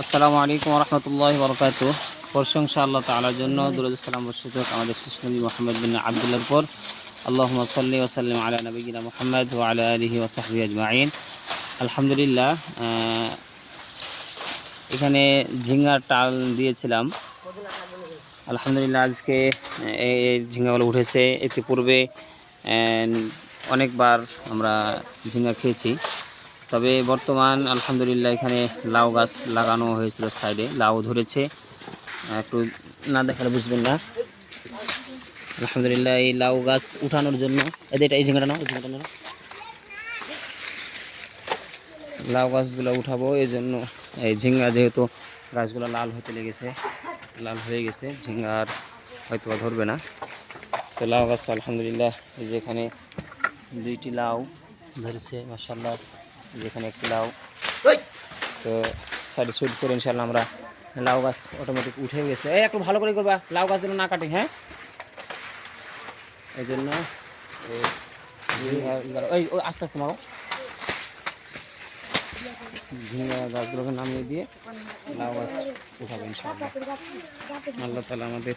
আসসালামু আলাইকুম রহমতুল্লাহি বরকাতুহ। প্রশংসা আল্লাহ তাআলার জন্য, দুরূদ সালাম বর্ষিত হোক আমাদের শেষ নবী মুহাম্মদ বিন আব্দুল্লাহর পর। আল্লাহুম্মা সাল্লি ওয়া সাল্লিম আলা নবিয়িনা মুহাম্মদ ওয়া আলা আলিহি ওয়া সাহবিহি আজমাইন। আলহামদুলিল্লাহ, এখানে ঝিঙ্গার টাল দিয়েছিলাম। আলহামদুলিল্লাহ, আজকে এই ঝিঙ্গাগুলো উঠেছে। ইতিপূর্বে অনেকবার আমরা ঝিঙ্গা খেয়েছি, তবে বর্তমান আলহামদুলিল্লাহ এখানে লাউ গাছ লাগানো হয়েছিল, সাইডে লাউ ধরেছে। একটু না দেখালে বুঝবেন না। আলহামদুলিল্লাহ এই লাউ গাছ উঠানোর জন্য এই ঝিঙ্গাটা নাও, লাউ গাছগুলো উঠাবো। এই জন্য এই ঝিঙ্গা যেহেতু গাছগুলো লাল হতে লেগেছে, লাল হয়ে গেছে, ঝিঙ্গার হয়তো ধরবে না। তো লাউ গাছটা আলহামদুলিল্লাহ এই যে এখানে দুইটি লাউ ধরেছে মাশাআল্লাহ। যেখানে একটি লাউ, তো সাইডে সুইট করে ইনশাআল্লাহ আমরা লাউ গাছ অটোমেটিক উঠে গেছে। এই একটু ভালো করে করবা, লাউ গাছ যেন না কাটে, হ্যাঁ। এই জন্য এই আস্তে আস্তে মারো, ঝিঙ্গা গাছগুলোকে নামিয়ে দিয়ে লাউ গাছ উঠাবো ইনশাআল্লাহ। আল্লাহ তাআলা আমাদের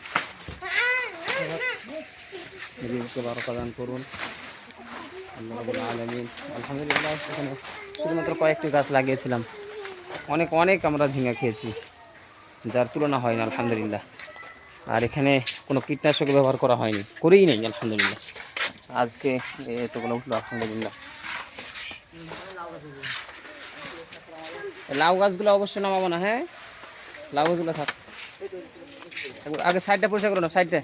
রিজকে বারাকা দান করুন, আল্লাহ রাব্বুল আলামিন। আলহামদুলিল্লাহ, এখানে শুধুমাত্র কয়েকটি গাছ লাগিয়েছিলাম, অনেক অনেক আমরা ঝিঙ্গা খেয়েছি, যার তুলনা হয় না আলহামদুলিল্লাহ। আর এখানে কোনো কীটনাশক ব্যবহার করা হয়নি, করেই নেই আলহামদুলিল্লাহ। আজকে এতগুলো উঠলো আলহামদুলিল্লাহ। লাউ গাছগুলো অবশ্যই নামাবো না, হ্যাঁ। লাউ গাছগুলো থাক, আগে সাইডটা পরিষ্কার করো না, সাইডটা।